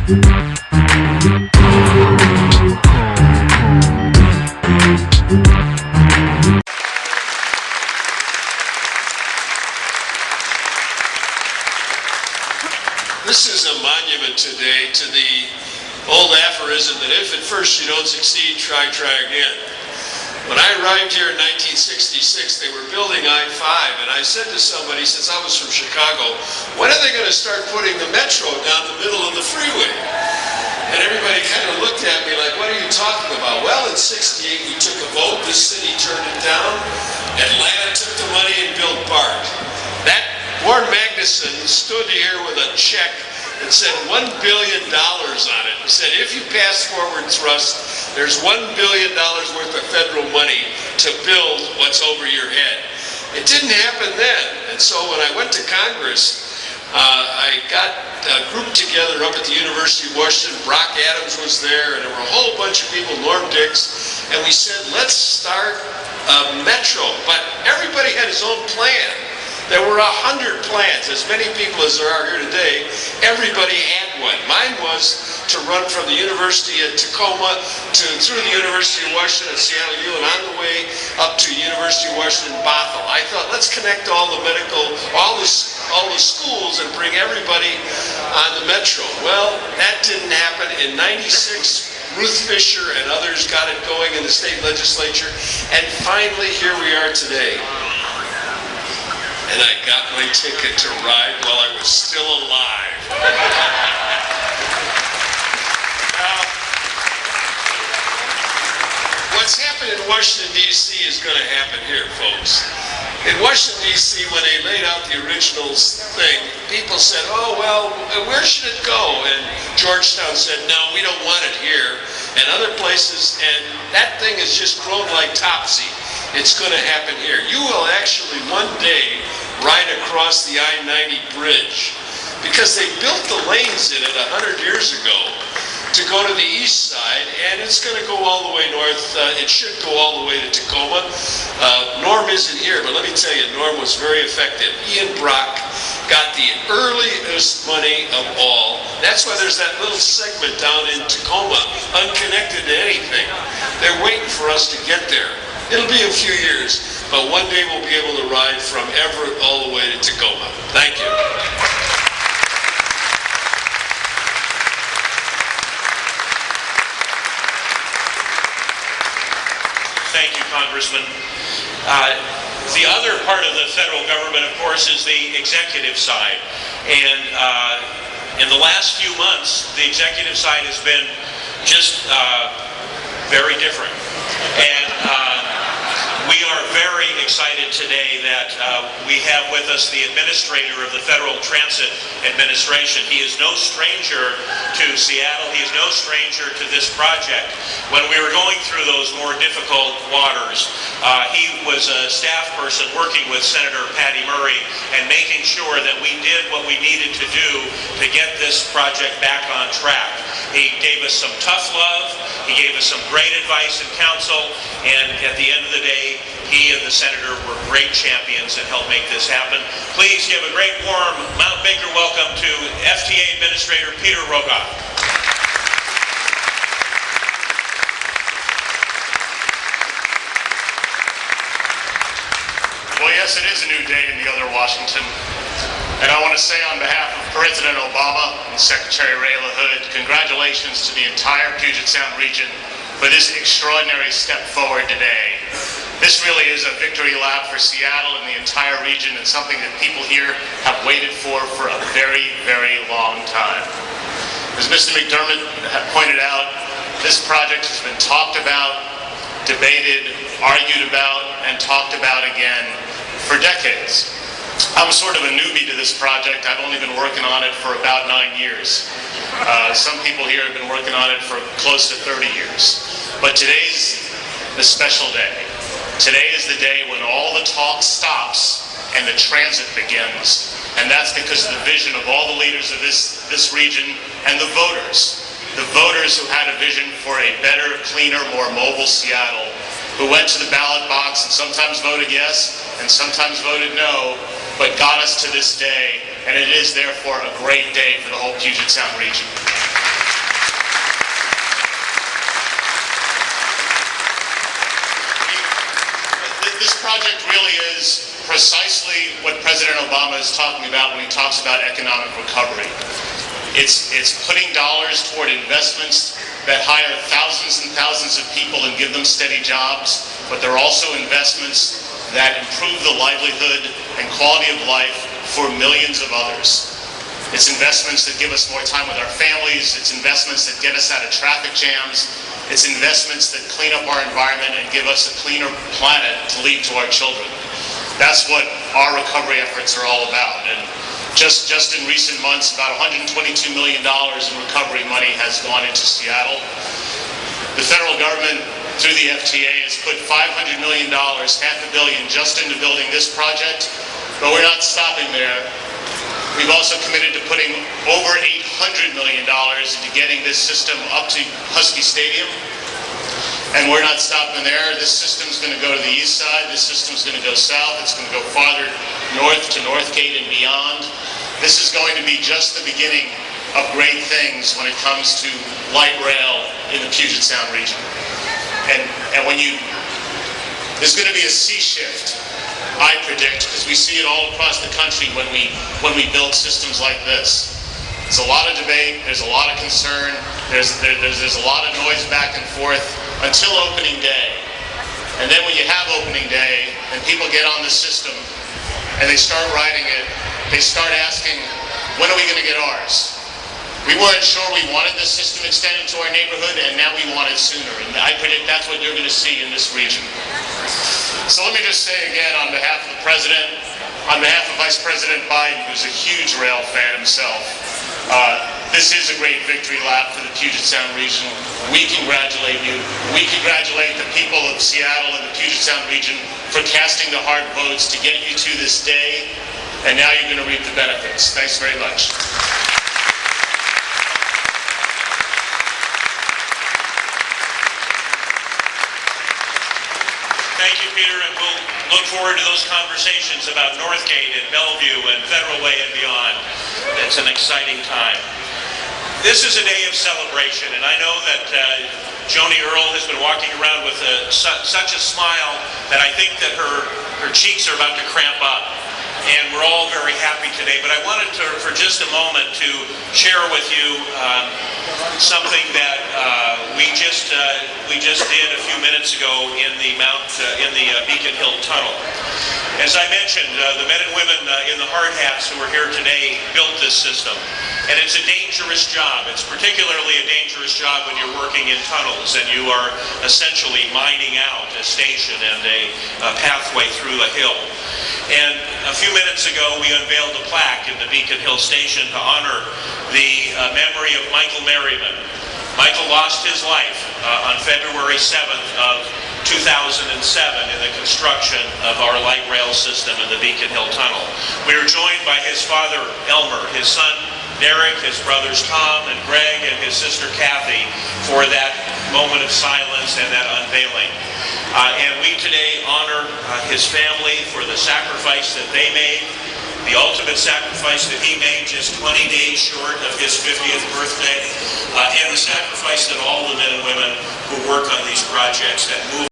This is a monument today to the old aphorism that if at first you don't succeed, try again. When I arrived here in 1966, they were building I-5, and I said to somebody, since I was from Chicago, when are they going to start putting the metro down the middle of the freeway? And everybody kind of looked at me like, what are you talking about? Well, in 68, we took a vote, this city turned it down, Atlanta took the money and built BART. That Warren Magnuson stood here with a check that said $1 billion on it. He said, if you pass forward thrust, there's $1 billion worth of federal money to build what's over your head. It didn't happen then. And so when I went to Congress, I got a group together up at the University of Washington. Brock Adams was there, and there were a whole bunch of people, Norm Dix, and we said, let's start a metro. But everybody had his own plan. There were 100 plans, as many people as there are here today. Everybody had one. Mine was to run from the University at Tacoma through the University of Washington at Seattle U, and on the way up to University of Washington Bothell. I thought, let's connect all the schools and bring everybody on the metro. Well, that didn't happen. In '96, Ruth Fisher and others got it going in the state legislature, and finally here we are today. And I got my ticket to ride while I was still alive. Now, what's happened in Washington, D.C. is going to happen here, folks. In Washington, D.C., when they laid out the original thing, people said, oh, well, where should it go? And Georgetown said, no, we don't want it here. And other places, and that thing has just grown like Topsy. It's going to happen here. You will actually one day ride across the I-90 bridge, because they built the lanes in it 100 years ago to go to the east side, and it's going to go all the way north. It should go all the way to Tacoma. Norm isn't here, but let me tell you, Norm was very effective. Ian Brock got the earliest money of all. That's why there's that little segment down in Tacoma, unconnected to anything. They're waiting for us to get there. It'll be a few years, but one day we'll be able to ride from Everett all the way to Tacoma. Thank you. Thank you, Congressman. The other part of the federal government, of course, is the executive side. And in the last few months, the executive side has been just very different. And we are very excited today that we have with us the administrator of the Federal Transit Administration. He is no stranger to Seattle. He is no stranger to this project. When we were going through those more difficult waters, he was a staff person working with Senator Patty Murray and making sure that we did what we needed to do to get this project back on track. He gave us some tough love. He gave us some great advice and counsel, and at the end of the day, he and the senator were great champions and helped make this happen. Please give a great warm Mount Baker welcome to FTA Administrator Peter Rogoff. Well, yes, it is a new day in the other Washington. And I want to say on behalf of President Obama and Secretary Ray LaHood, congratulations to the entire Puget Sound region for this extraordinary step forward today. This really is a victory lap for Seattle and the entire region, and something that people here have waited for a very, very long time. As Mr. McDermott pointed out, this project has been talked about, debated, argued about, and talked about again for decades. I'm sort of a newbie to this project. I've only been working on it for about 9 years. Some people here have been working on it for close to 30 years. But today's the special day. Today is the day when all the talk stops and the transit begins. And that's because of the vision of all the leaders of this region and the voters. The voters who had a vision for a better, cleaner, more mobile Seattle, who went to the ballot box and sometimes voted yes and sometimes voted no, but got us to this day, and it is therefore a great day for the whole Puget Sound region. precisely what President Obama is talking about when he talks about economic recovery. It's putting dollars toward investments that hire thousands and thousands of people and give them steady jobs, but they're also investments that improve the livelihood and quality of life for millions of others. It's investments that give us more time with our families. It's investments that get us out of traffic jams. It's investments that clean up our environment and give us a cleaner planet to leave to our children. That's what our recovery efforts are all about. And just in recent months, about $122 million in recovery money has gone into Seattle. The federal government, through the FTA, has put $500 million, half a billion, just into building this project. But we're not stopping there. We've also committed to putting over $800 million into getting this system up to Husky Stadium. And we're not stopping there. This system's going to go to the east side. This system's going to go south. It's going to go farther north to Northgate and beyond. This is going to be just the beginning of great things when it comes to light rail in the Puget Sound region. And there's going to be a sea shift, I predict, because we see it all across the country when we build systems like this. There's a lot of debate, there's a lot of concern, there's a lot of noise back and forth until opening day. And then when you have opening day and people get on the system and they start riding it, they start asking, when are we going to get ours? We weren't sure we wanted this system extended to our neighborhood, and now we want it sooner. And I predict that's what you're going to see in this region. So let me just say again, on behalf of the President, on behalf of Vice President Biden, who's a huge rail fan himself, this is a great victory lap for the Puget Sound region. We congratulate you. We congratulate the people of Seattle and the Puget Sound region for casting the hard votes to get you to this day, and now you're going to reap the benefits. Thanks very much. Thank you, Peter, and we'll look forward to those conversations about Northgate and Bellevue and Federal Way and beyond. It's an exciting time. This is a day of celebration, and I know that Joni Earl has been walking around with such a smile that I think that her cheeks are about to cramp up. And we're all very happy today, but I wanted to, for just a moment, to share with you something that we just did a few minutes ago in the Beacon Hill Tunnel. As I mentioned, the men and women in the hard hats who are here today built this system, and it's a dangerous job. It's particularly a dangerous job when you're working in tunnels and you are essentially mining out a station and a pathway through a hill. And a few minutes ago, we unveiled a plaque in the Beacon Hill Station to honor the memory of Michael Merriman. Michael lost his life on February 7th of 2007 in the construction of our light rail system in the Beacon Hill Tunnel. We were joined by his father, Elmer, his son, Derek, his brothers, Tom and Greg, and his sister, Kathy, for that moment of silence and that unveiling. And we today honor his family for the sacrifice that they made, the ultimate sacrifice that he made just 20 days short of his 50th birthday, and the sacrifice that all the men and women who work on these projects that move